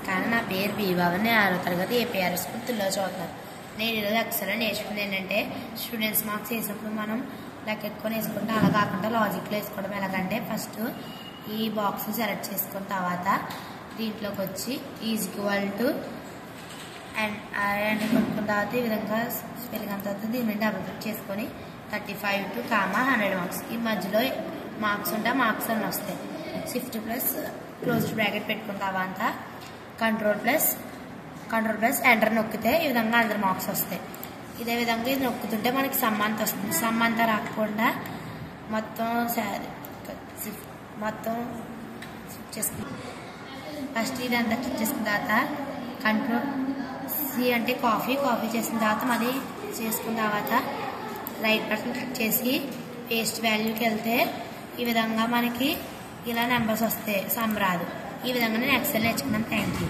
కానీ నా పేరు బీబాబు. నేను 6వ తరగతి ఏపీఆర్ఎస్ స్కూల్లో చదువుతున్నాను. నేను ఈరోజు అక్షరం నేర్చుకుంది ఏంటంటే, స్టూడెంట్స్ మార్క్స్ వేసినప్పుడు మనం లెక్క ఎక్కువ వేసుకుంటే అలా కాకుండా లాజిక్లో వేసుకోవడం. ఎలాగంటే ఫస్ట్ ఈ బాక్స్ సెలెక్ట్ చేసుకున్న తర్వాత దీంట్లోకి వచ్చి ఈక్వల్ టు అండ్ కొనుక్కున్న తర్వాత ఈ విధంగా స్పెల్లింగ్ అంత అవుతుంది. దీని మీద డబుల్ క్లిక్ చేసుకొని 35 to 100 మార్క్స్ ఈ మధ్యలో మార్క్స్ ఉంటే మార్క్స్ అన్నీ వస్తాయి. షిఫ్ట్ ప్లస్ క్లోజ్డ్ బ్రాకెట్ పెట్టుకున్న తర్వాత కంట్రోల్ ప్లస్ ఎంటర్ నొక్కితే ఈ విధంగా అందరు మార్క్స్ వస్తాయి. ఇదే విధంగా ఇది నొక్కుతుంటే మనకి సమ్ అంత వస్తుంది. సమ్ అంతా రాకుండా మొత్తం షిఫ్ట్ చేసుకుంటాం. ఫస్ట్ ఇదంతా క్లిక్ చేసుకున్న తర్వాత కంట్రోల్ సి అంటే కాఫీ చేసిన తర్వాత మళ్ళీ చేసుకున్న తర్వాత రైట్ బటన్ క్లిక్ చేసి పేస్ట్ వాల్యూకి వెళ్తే ఈ విధంగా మనకి ఇలా నెంబర్స్ వస్తాయి. సమ్ రాదు. ఈ విధంగా నేను ఎక్సెల్ నేర్చుకున్నాను. Thank you.